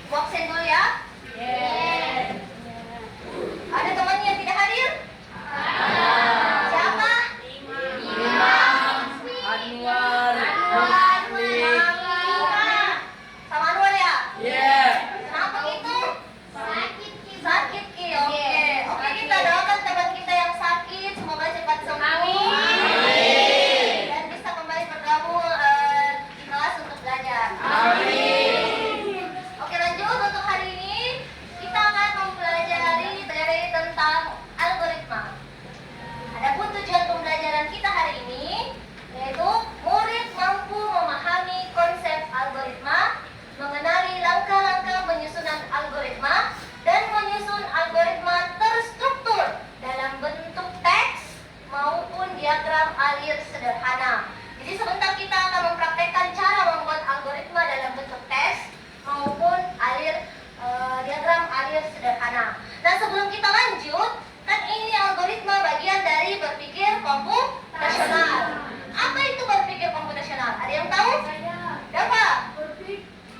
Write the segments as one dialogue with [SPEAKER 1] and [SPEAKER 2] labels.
[SPEAKER 1] Mau absen dulu ya?
[SPEAKER 2] Yes.
[SPEAKER 1] Ada temannya yang tidak hadir? Siapa?
[SPEAKER 2] Imam. Anwar. Musli.
[SPEAKER 1] Sama Anwar ya?
[SPEAKER 2] Yeah.
[SPEAKER 1] Kenapa gitu? Sakit Ki. Oke. Oke, kita doakan teman kita yang sakit semoga cepat sembuh. Dan bisa kembali bergabung di kelas untuk belajar. Oke, lanjut untuk hari ini kita akan mempelajari tentang algoritma. Adapun tujuan pembelajaran kita hari ini yaitu murid mampu memahami konsep algoritma, mengenali langkah-langkah penyusunan algoritma, dan menyusun algoritma terstruktur dalam bentuk teks maupun diagram alir sederhana. Jadi sebentar kita akan mempraktekkan cara membuat algoritma dalam bentuk teks maupun diagram alir sederhana. Nah, sebelum kita lanjut, kan ini algoritma bagian dari berpikir komputasional. Apa itu berpikir komputasional? Ada yang tahu? Siapa?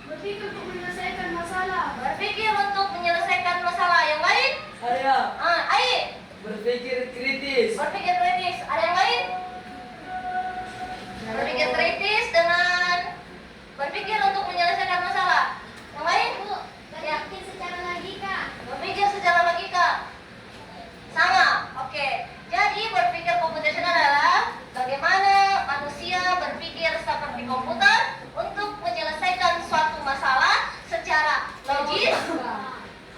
[SPEAKER 3] Berpikir untuk menyelesaikan masalah.
[SPEAKER 1] Berpikir untuk menyelesaikan masalah. Yang lain?
[SPEAKER 2] Saya
[SPEAKER 1] Ai.
[SPEAKER 2] berpikir kritis.
[SPEAKER 1] Berpikir kritis. Ada yang lain? Berpikir kritis dengan berpikir untuk menyelesaikan masalah. Yang lain? Ya.
[SPEAKER 3] Berpikir secara logika.
[SPEAKER 1] Berpikir secara logika. Sama. Oke. Jadi berpikir komputasional adalah bagaimana manusia berpikir seperti komputer untuk menyelesaikan suatu masalah secara logis,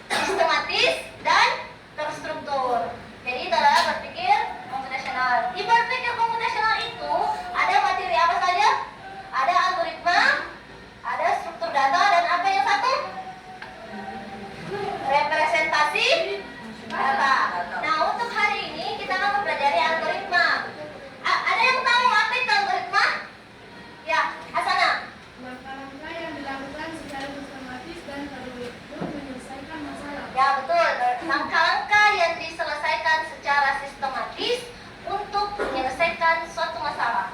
[SPEAKER 1] sistematis, dan terstruktur. Jadi itu adalah berpikir komputasional. Di berpikir komputasional itu ada materi apa saja? Ada algoritma, ada struktur data, dan apa yang satu? Representasi data. Nah, untuk hari ini kita akan mempelajari algoritma. Ada yang tahu apa itu algoritma? Ya, Asana.
[SPEAKER 3] Langkah-langkah yang dilakukan secara sistematis dan terstruktur menyelesaikan masalah.
[SPEAKER 1] Ya, betul. Langkah-langkah yang diselesaikan secara sistematis untuk menyelesaikan suatu masalah.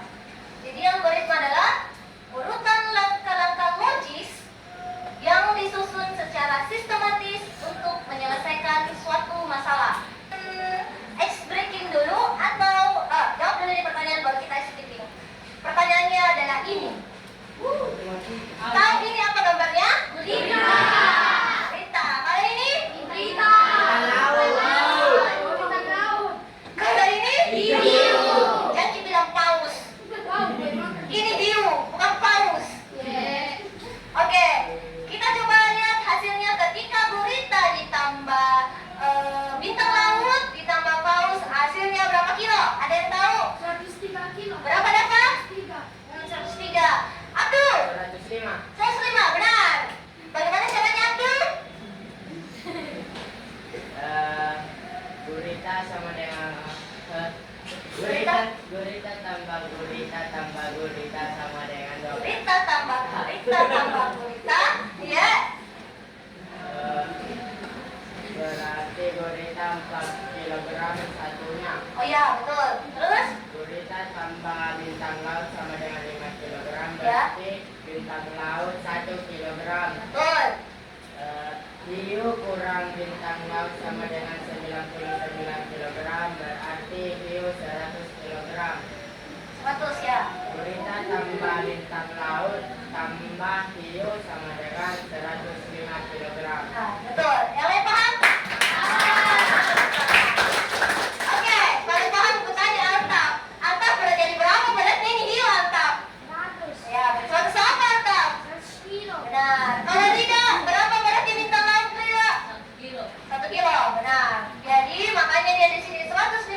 [SPEAKER 1] Jadi algoritma adalah urutan langkah-langkah logis yang disusun secara sistematis untuk menyelesaikan suatu masalah. Ice breaking dulu atau jawab dulu di pertanyaan baru kita ice breaking. Pertanyaannya adalah ini. Tahu ini apa gambarnya? Gurita. Gurita. Kalau ini? Gurita.
[SPEAKER 3] Bintang laut.
[SPEAKER 1] Kalau ini? Hiu. Jangan bilang paus. Ini hiu, bukan paus. Oke, kita coba lihat hasilnya ketika gurita ditambah bintang laut ditambah paus, hasilnya berapa kilo? Ada yang tahu?
[SPEAKER 3] 103 kilo.
[SPEAKER 1] Berapa dapat? 103. Abdul?
[SPEAKER 2] 105.
[SPEAKER 1] 105, benar. Bagaimana caranya Abdul?
[SPEAKER 2] Gurita sama dengan gurita tambah gurita tambah gurita sama dengan 12.
[SPEAKER 1] Gurita tambah gurita, ya.
[SPEAKER 2] Berarti gurita 4 kilogram satunya.
[SPEAKER 1] Oh ya, betul. Terus?
[SPEAKER 2] Gurita tambah bintang laut sama dengan 5 kilogram.
[SPEAKER 1] Ya.
[SPEAKER 2] Berarti bintang laut 1 kilogram.
[SPEAKER 1] Betul.
[SPEAKER 2] Hiu kurang bintang laut sama dengan 99 kilogram. Berarti hiu 100 kilogram.
[SPEAKER 1] 100 ya.
[SPEAKER 2] Gurita tambah bintang laut tambah hiu sama dengan 105 kilogram.
[SPEAKER 1] Nah, betul. Yang lain paham? Oke, paling paham bertanya Altaf. Altaf udah jadi berapa beratnya ini hiu Altaf?
[SPEAKER 3] 100.
[SPEAKER 1] Ya, 100 apa Altaf?
[SPEAKER 3] 100 kilo.
[SPEAKER 1] Benar. Kalau tidak, berapa beratnya bintang laut tidak? 1 kilo, benar. Jadi makanya dia di sini 105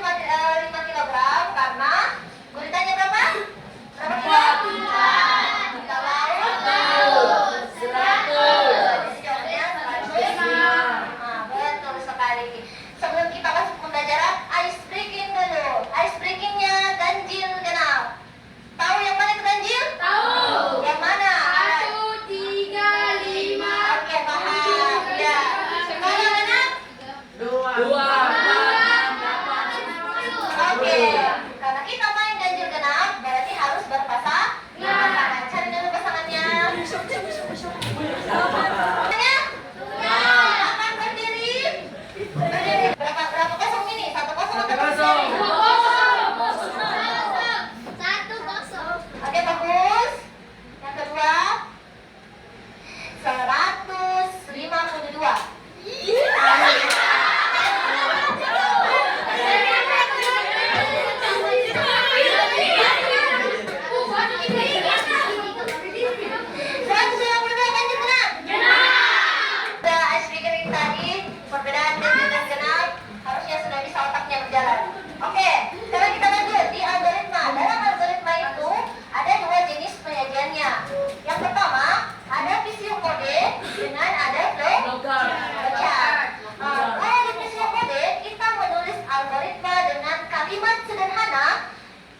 [SPEAKER 1] kilogram karena guritanya berapa? Berapa kilo? Bintang laut 100. Jadi jawabnya 105. Nah, betul sekali. Sebelum kita masuk pembelajaran, ice breaking dulu. Ice breakingnya ganjil genap. Tahu yang mana itu ganjil?
[SPEAKER 3] Tahu.
[SPEAKER 1] Yang mana?
[SPEAKER 3] 1, 3, 5,
[SPEAKER 1] dua. Seratus yang benar ganjil genap. Udah icebreaker tadi, perbedaan ganjil dan genap harusnya sudah bisa otaknya berjalan. Oke, sekarang kita lanjut di algoritma. Dalam algoritma itu ada dua jenis penyajiannya. Yang pertama ada visio kode dengan ada flowchart. Kalau di visio kode kita menulis algoritma dengan kalimat sederhana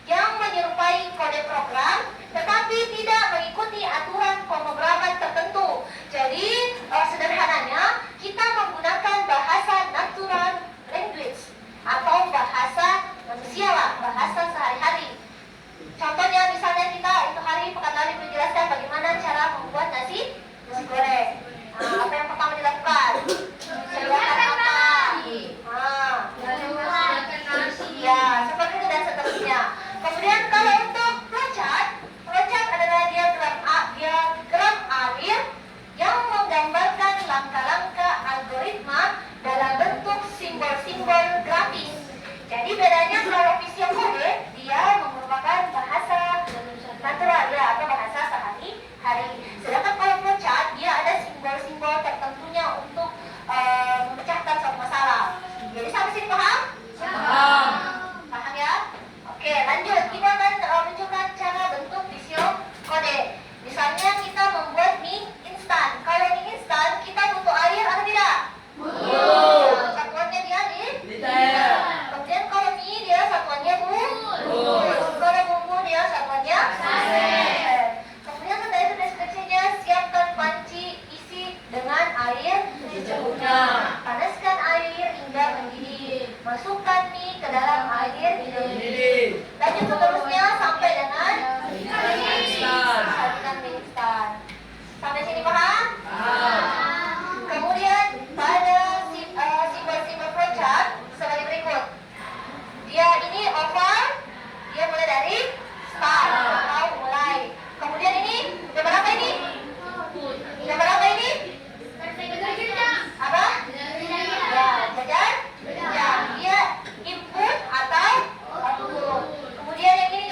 [SPEAKER 1] yang menyerupai kode program, tetapi tidak mengikuti aturan pemrograman tertentu. Jadi sederhananya kita menggunakan bahasa natural language atau bahasa manusia lah, bahasa sehari-hari. Contohnya misalnya kita untuk hari pekan lalu menjelaskan bagaimana cara membuat nasi goreng. Apa yang pertama dilakukan? Sediakan apa? Ya, seperti itu dan seterusnya. Kemudian kalau untuk flowchart adalah diagram alir yang menggambarkan langkah-langkah algoritma dalam bentuk simbol-simbol grafis. Jadi bedanya kalau visio kode dia merupakan bahasa natural ya atau bahasa sehari-hari. Sedangkan kalau flowchart dia ada simbol-simbol tertentunya untuk memecahkan suatu masalah. Jadi sampai sini paham?
[SPEAKER 2] Paham.
[SPEAKER 1] Paham ya? Oke, lanjut. Kita akan menunjukkan cara bentuk visio kode. Misalnya kita membuat mie instan. Kalau mie instan kita butuh air atau tidak?
[SPEAKER 2] Butuh.
[SPEAKER 1] Satuannya dia
[SPEAKER 2] Liter.
[SPEAKER 1] Kemudian kalau mie dia satuannya kalau bumbu dia satuannya saset. Kemudian setelah itu deskripsinya, siapkan panci isi dengan air secukupnya. Panaskan air hingga mendidih. Masukkan mie ke dalam air mendidih. Lanjut seterusnya sampai dengan sajikan mie instan. Sampai sini paham? Kemudian pada simbol-simbol flowchart sebagai berikut. Dia ini oval, dia mulai dari start atau mulai. Kemudian ini gambar apa ini? Gambar apa ini? Apa? Ya, jajar. Ya, dia input atau output. Kemudian yang ini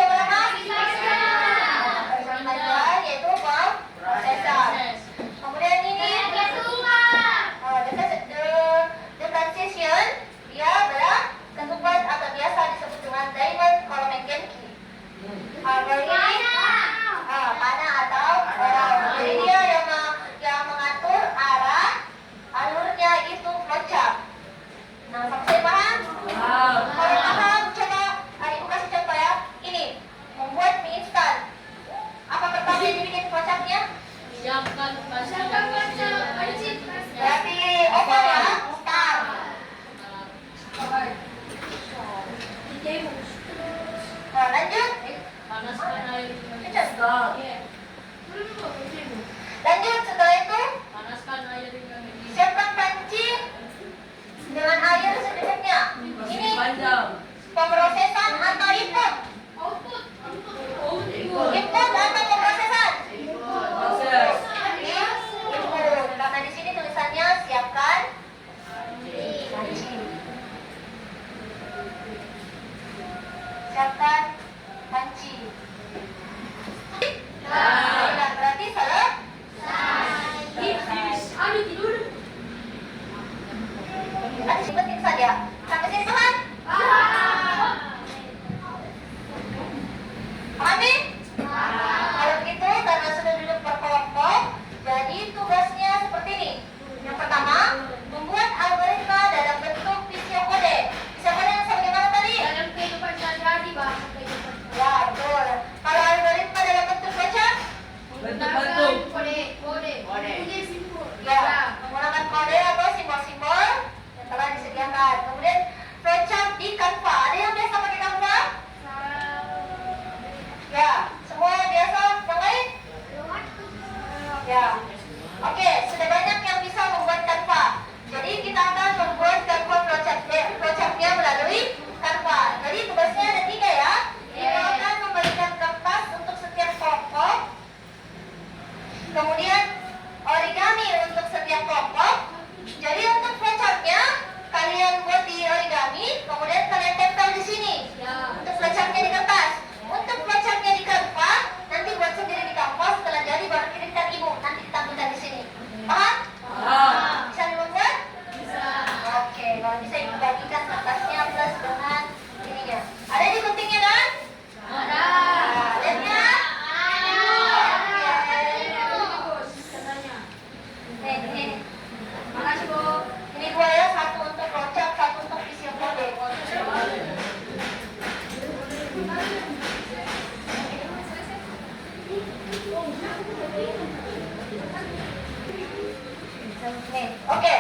[SPEAKER 1] Nih, oke.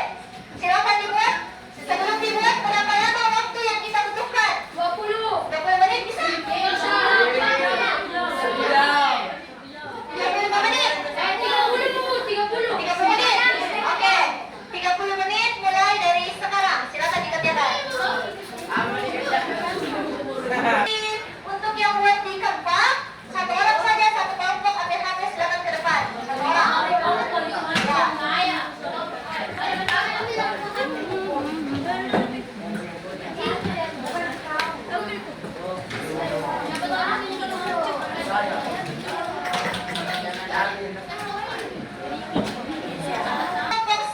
[SPEAKER 1] Silakan dibuat. Sebelum dibuat, berapa lama waktu yang kita butuhkan?
[SPEAKER 3] 20.
[SPEAKER 1] 20 menit bisa? 35 menit? 30 menit? Oke. 30 menit mulai dari sekarang. Silakan dikerjakan. Untuk yang buat di keempat, satu orang saja, satu kelompok ambil HP, silakan ke depan. Satu orang. Ya. Kelompok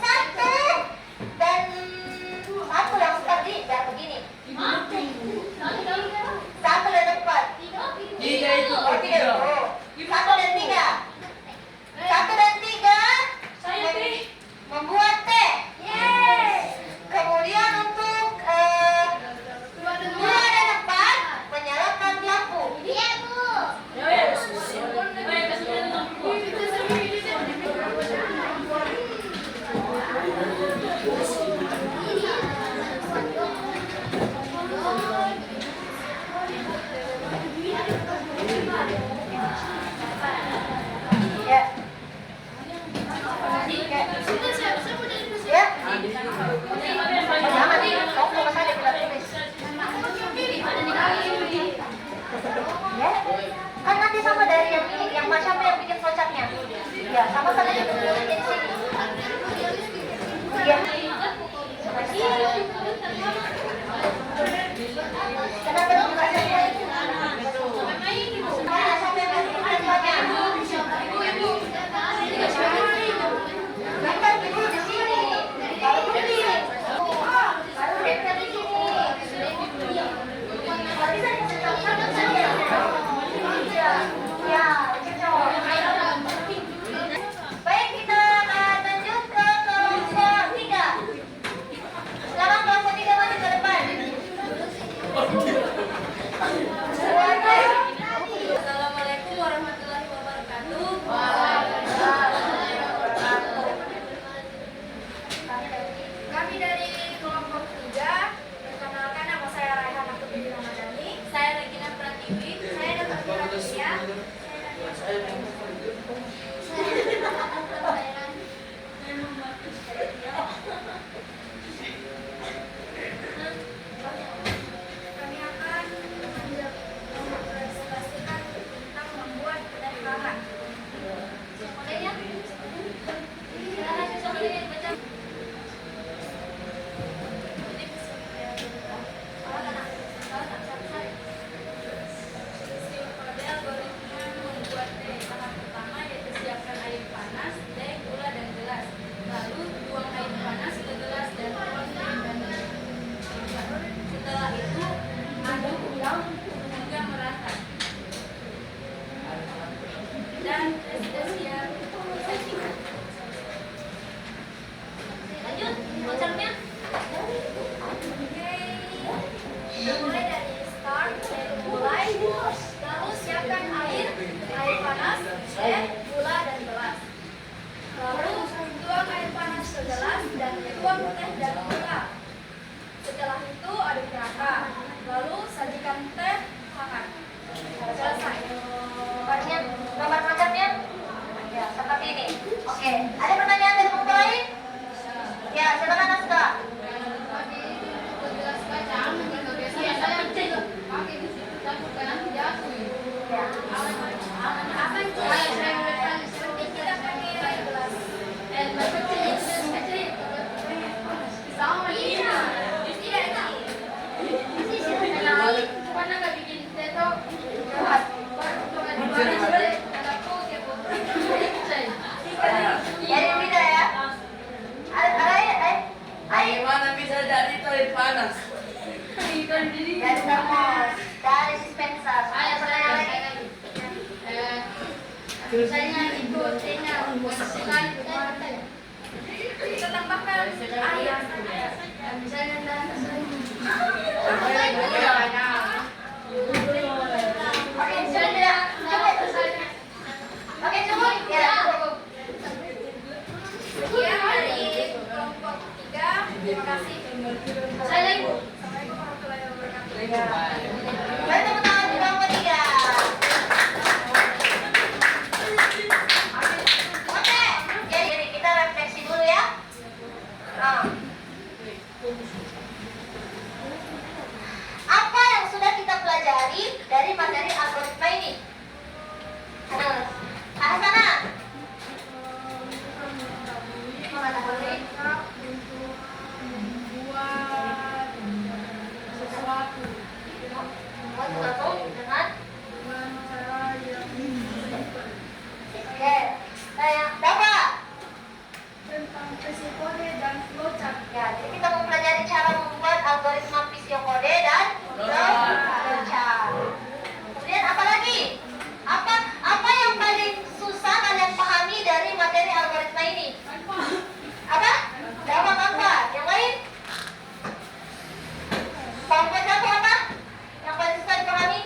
[SPEAKER 1] satu dan satu yang tadi, ya begini. Satu dan empat.
[SPEAKER 2] Tiga itu
[SPEAKER 1] Oh, tiga. Oh. Satu dan tiga. Satu dan tiga membuat teh. Kemudian untuk dua dan empat menyalakan lampu. Iya, Bu. Ya. Ya. Jangan, kamu fokus aja kita tulis. Ya. Kan nanti sama dari yang ini, yang siapa yang bikin flowchartnya? Ya, sama kalian yang tulisnya di sini. Ya. Kenapa buka saja? Mana siapa yang bikin flowchartnya? Bukan dulu di sini. Baru berdiri. Baru kita di sini. Kalau bisa dicetak-cetak saja. Ya, cocok. Baik, kita akan lanjut ke kelompok 3. Sekarang kelompok 3 maju ke depan.
[SPEAKER 3] Assalamualaikum warahmatullahi wabarakatuh. Kami dari kelompok 3, perkenalkan nama saya Raihan Akutudin Ramadhani. Saya Regina Pratiwi. Saya dapat Pratisya. Kami akan mempresentasikan tentang membuat teh hangat.
[SPEAKER 1] Makanya, silakan siapa yang baca.
[SPEAKER 3] Pada algoritma membuat teh, tahap pertama yaitu siapkan air panas, teh, gula, dan gelas. Lalu tuang air panas ke gelas dan tuang teh dan gelas. Setelah itu aduk hingga merata. Dan teh sudah siap disajikan.
[SPEAKER 1] Lanjut, flowchartnya.
[SPEAKER 3] Kita mulai dari start, yaitu mulai. Lalu siapkan air panas, teh, gula, dan gelas. Lalu tuang air panas ke gelas dan tuang teh dan gula. Setelah itu aduk rata. Lalu sajikan teh hangat. Selesai.
[SPEAKER 1] Nomor flowchartnya. Ya, seperti ini. Oke, ada pertanyaan dari kelompok lain? Ya, silakan Aska. Ya.
[SPEAKER 3] Apa itu? Kita pakai air gelas. Iya. Tidak. Pernah nggak bikin teh tuh?
[SPEAKER 1] Jadi beda ya.
[SPEAKER 2] Bagaimana bisa jadi teh panas?
[SPEAKER 1] Dari termos, dari dispenser. Ada pertanyaan lagi?
[SPEAKER 3] Misalnya itu tehnya sekali kita tambahkan air. Misalnya
[SPEAKER 1] Oke, sudah. Oke, cukup. Ya, cukup.
[SPEAKER 3] sekian dari Terima kasih. Assalamualaikum warahmatullahi wabarakatuh.
[SPEAKER 1] Beri tepuk tangan di bangku 3. Oke, jadi kita refleksi dulu ya. Nah, apa yang sudah kita pelajari dari materi algoritma ini? Arah sana. Mengetahui
[SPEAKER 3] Untuk membuat sesuatu
[SPEAKER 1] membuat sesuatu dengan
[SPEAKER 3] cara yang simple.
[SPEAKER 1] oke. Nah, yang dapat.
[SPEAKER 3] Tentang psikode dan flowchart.
[SPEAKER 1] Ya, jadi kita mempelajari cara membuat algoritma psikode dan flowchart. Kemudian apa lagi? Apa yang paling susah kalian pahami dari materi algoritma ini? Apa? Jawab apa? Yang lain? Kelompok satu apa? Yang paling susah dipahami?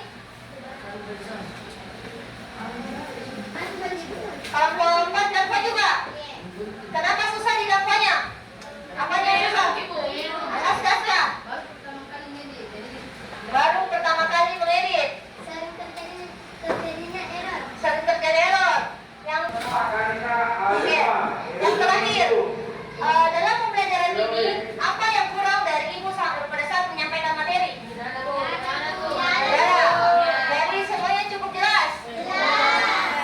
[SPEAKER 1] Kelompok 4 dan 4 juga? Kenapa susah di dakwanya? Apa yang susah? Atas dasar. Baru pertama kali mengedit. Sering terjadi error. Yang oke. Yang terakhir, dalam pembelajaran ini apa yang kurang dari ibu pada saat menyampaikan materi? Ya. Jadi semuanya cukup jelas.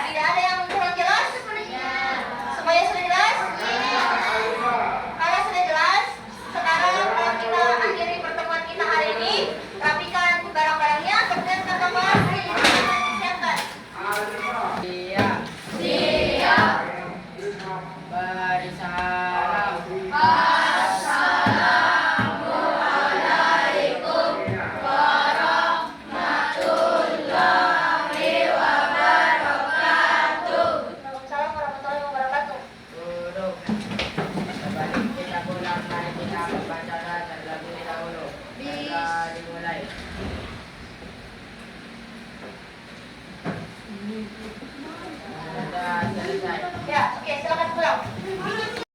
[SPEAKER 1] Tidak ada yang kurang jelas. Semuanya sudah jelas. Kalau sudah jelas, sekarang kita akhiri pertemuan kita hari ini. Rapikan barang-barangnya, kemudian kita bahas siapkan.
[SPEAKER 2] Siap. Beri salam.